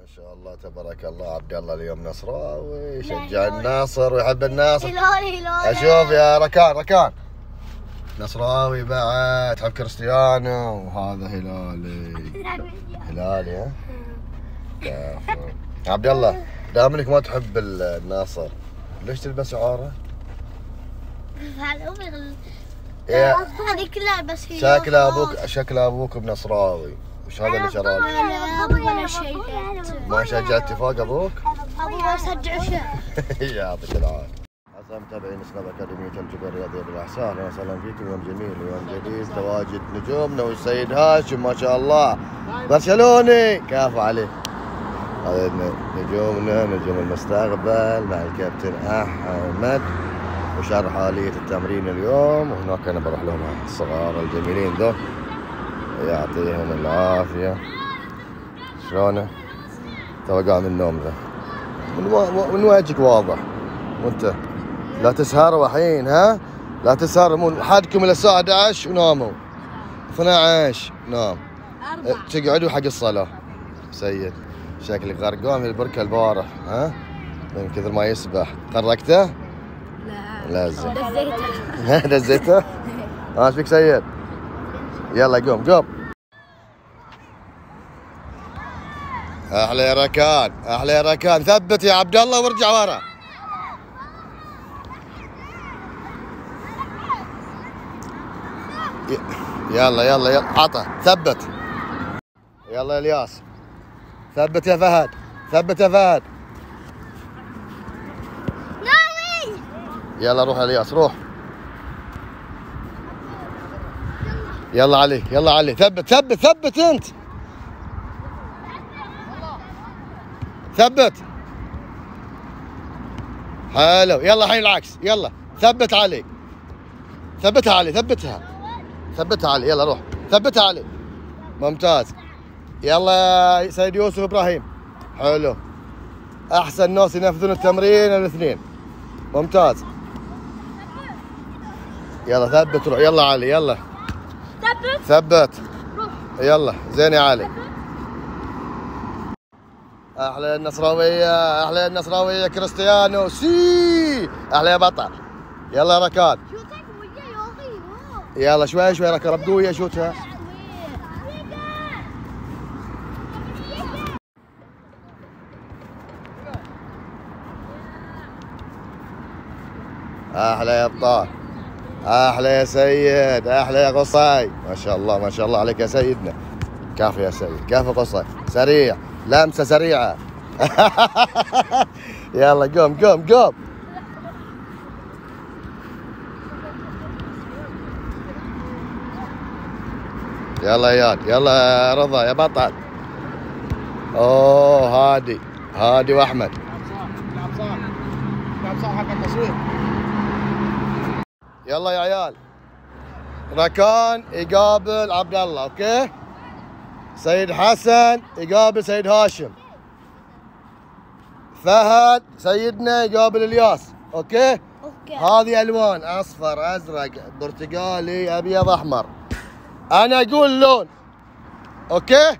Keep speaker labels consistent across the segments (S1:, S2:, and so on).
S1: ما شاء الله تبارك الله. عبد الله اليوم نصراوي يشجع الناصر ويحب الناصر.
S2: هلالي
S1: اشوف يا ركان نصراوي بعد تحب كريستيانو، وهذا هلالي ها. كافو. عبد الله دام انك ما تحب الناصر ليش تلبس عاره؟
S2: هذه كلها بس هي
S1: شكل ابوك بنصراوي. وش هذا اللي شراه؟
S2: ولا شيء.
S1: ما شجع اتفاق ابوك؟
S2: ابوي ما شجع شيء.
S1: يعطيك العافيه. اعزائي متابعين سناب اكاديميه الجبل الرياضيه بالاحساء، اهلا وسهلا فيكم. يوم جميل ويوم جديد، تواجد نجومنا والسيد هاشم ما شاء الله برشلوني كافو عليه. هذا نجومنا نجوم المستقبل مع الكابتن احمد، وشرح آلية التمرين اليوم. وهناك انا بروح لهم الصغار الجميلين ذو يعطيهم العافيه. شلونه؟ تو قام من النوم ذا من وجهك واضح. وانت لا تسهروا الحين، ها؟ لا تسهروا، مو حدكم الى الساعه 11 وناموا 12 نام، تقعدوا حق الصلاه. سيد شكلك غرقان في البركه البارح، ها؟ من كثر ما يسبح. قرقته؟ لا زين. دزيته. دزيته؟ ها ايش فيك سيد؟ يلا قوم. احلى يا ركان، ثبت يا عبد الله وارجع ورا. يلا عطى ثبت. يلا يا الياس ثبت يا فهد.
S2: نامي.
S1: يلا روح يا الياس روح. يلا علي ثبت انت. ثبت. حلو. يلا الحين العكس. يلا ثبت علي. ثبتها علي. يلا روح ثبتها علي. ممتاز. يلا يا سيد يوسف ابراهيم. حلو. احسن ناس ينفذون التمرين الاثنين. ممتاز. يلا ثبت روح. يلا علي يلا. ثبت. يلا زين يا علي. احلى النصراويه كريستيانو سي. احلى يا بطل. يلا يا ركان. يلا شوي ركان ردويه شوتها. احلى يا ابطال، احلى يا سيد، احلى يا قصي. ما شاء الله عليك يا سيدنا. كافي يا سيد، كافي قصي. سريع، لمسه سريعه. يلا قوم. يلا يا ياد، يلا يا رضا يا بطل. اوه هادي واحمد. لعب صح حق التصوير. يلا يا عيال. ركان يقابل عبد الله، اوكي؟ سيد حسن يقابل سيد هاشم. فهد سيدنا يقابل الياس، اوكي؟ هذه الوان اصفر، ازرق، برتقالي، ابيض، احمر. انا اقول لون، اوكي؟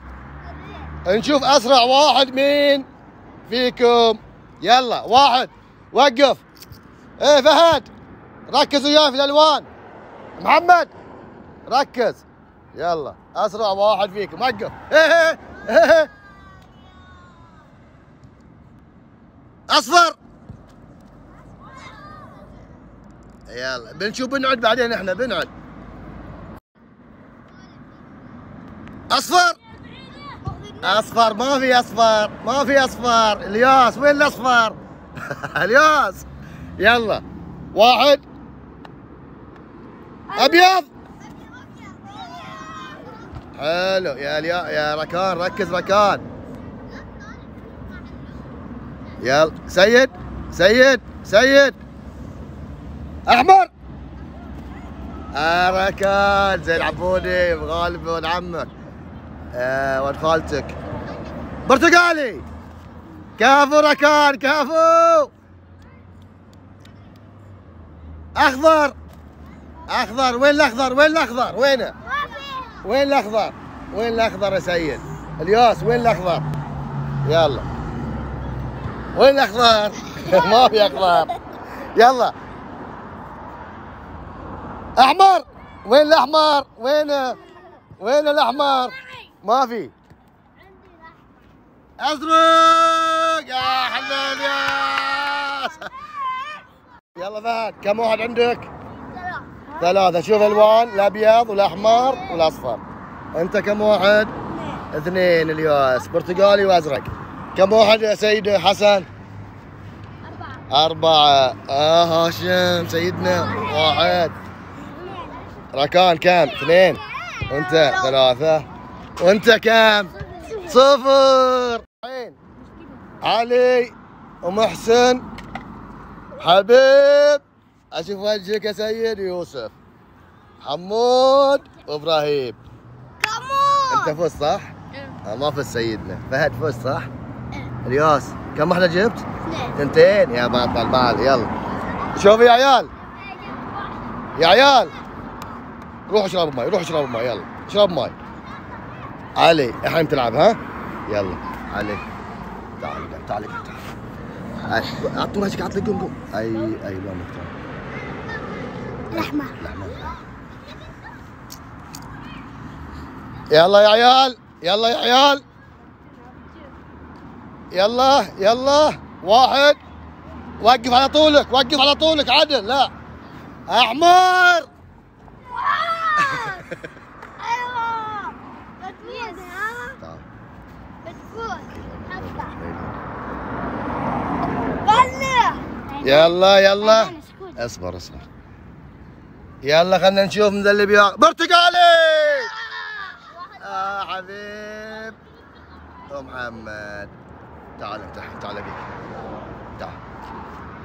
S1: نشوف اسرع واحد مين فيكم. يلا واحد وقف. ايه فهد ركز وياي في الالوان. محمد ركز. يلا اسرع واحد فيكم وقف. ايه اصفر. يلا بنشوف بنعد بعدين، احنا بنعد. اصفر ما في اصفر. الياس وين الاصفر؟ الياس. يلا واحد ابيض. حلو يا ركان، ركز ركان. يلا سيد احمر. ركان زين عبودي غالب ولد عمك ولد خالتك. برتقالي. كافو ركان كافو. اخضر. وين الاخضر؟ وينه؟ وين الاخضر يا سيد؟ الياس وين الاخضر؟ يلا. وين الاخضر؟ ما في اخضر. يلا. احمر. وين الاحمر؟ وينه؟ وين الاحمر؟ ما في. ازرق يا حلال ياس. يلا فهد كم واحد عندك؟ ثلاثة. شوف الوان الابيض والاحمر والاصفر. انت كم واحد؟ اثنين. الياس برتقالي وازرق. كم واحد يا سيد حسن؟ أربعة. هاشم سيدنا واحد. ركان كم؟ اثنين. وانت ثلاثة. وانت كم؟ صفر. علي ومحسن حبيب. اشوف وجهك يا سيد. يوسف حمود وابراهيم. انت فزت صح؟ ما فزت سيدنا. فهد فزت صح؟ الياس كم واحدة جبت؟ اثنتين. يا بطل مال. يلا شوفوا يا عيال. يا عيال روحوا اشربوا ماي. روحوا اشربوا ماي. يلا اشرب ماي. علي الحين تلعب ها؟ يلا علي تعال تعال تعال. اعطونا هيك. عطلي قوم قوم. اي لون مختار؟
S2: لحمة.
S1: يلا يا عيال. يلا يا عيال. يلا واحد. وقف على طولك. وقف على طولك عدل. لا احمر.
S2: ايوه بتفوز. بتفوز.
S1: يلا اصبر. يلا خلنا نشوف من ذا اللي بياخذ. برتقالي. حبيب محمد. تعال انت الحين. تعال بيك. تعال.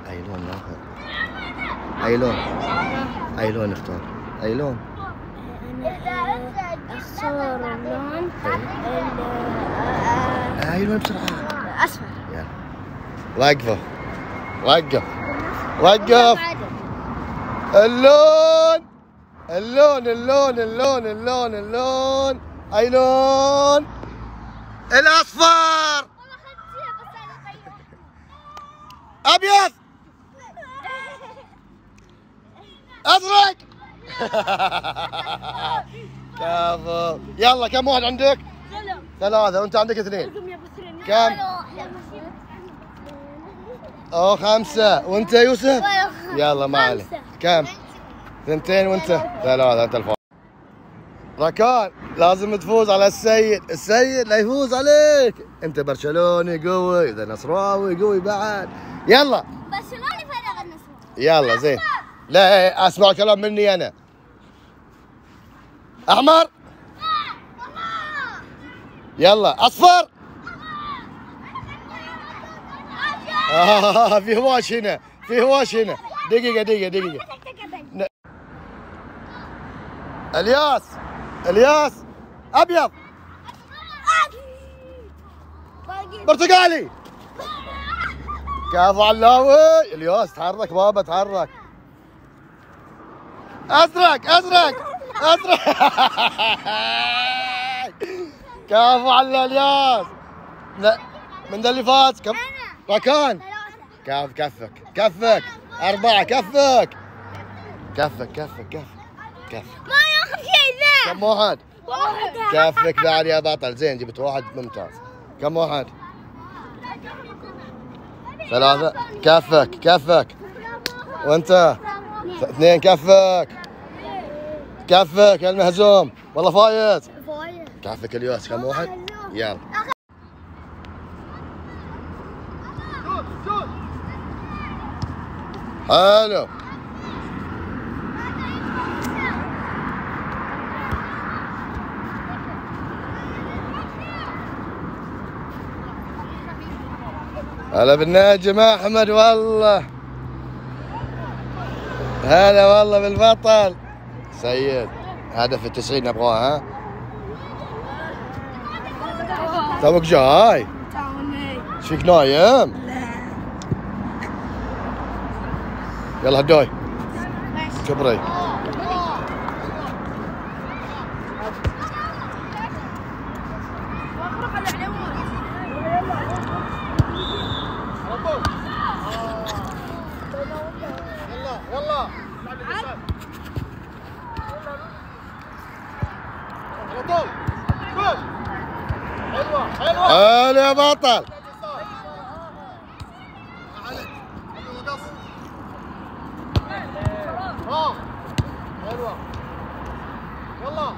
S1: اي لون ناخذ؟ اي لون نختار؟ اي لون؟
S2: اختار اللون.
S1: اي لون بسرعة؟
S2: اصفر.
S1: يلا وقف. اللون. اي لون؟ الاصفر. ابيض. ازرق. كفو. يلا كم واحد عندك؟ ثلاثة. وانت عندك اثنين. كم؟ خمسة. وانت يوسف؟ يلا ما عليك. كم؟ اثنتين. وانت ثلاثة. انت الفوز. ركان لازم تفوز على السيد لا يفوز عليك. انت برشلوني قوي. اذا نصراوي قوي بعد. يلا
S2: برشلوني فرق النصر.
S1: يلا زين. لا اسمع كلام مني انا. احمر. يلا اصفر. في هواش هنا. دقيقة. الياس ابيض. برتقالي. كفو علاوي. الياس تحرك بابا تحرك. ازرق. كفو على الياس. لا من ذا اللي فات. كم ركان؟ كفك. أربعة. كفك.
S2: ما ياخذ شيء ذا.
S1: كم واحد؟
S2: واحد.
S1: كفك بعد يا بطل. زين جبت واحد ممتاز. كم واحد؟ ثلاثة. كفك. وانت؟ اثنين. كفك يا المهزوم. والله فايز. كفك الياس. كم واحد؟ يلا حلو. هلا بالنجم احمد. والله هلا والله بالبطل سيد. هدف ال90 نبغاه. ها توك جاي. ايش فيك نايم؟ يلا هدوي كبري.
S3: على طول جول. حلوه حلوه.
S1: حلو يا بطل.
S3: حلوه. يلا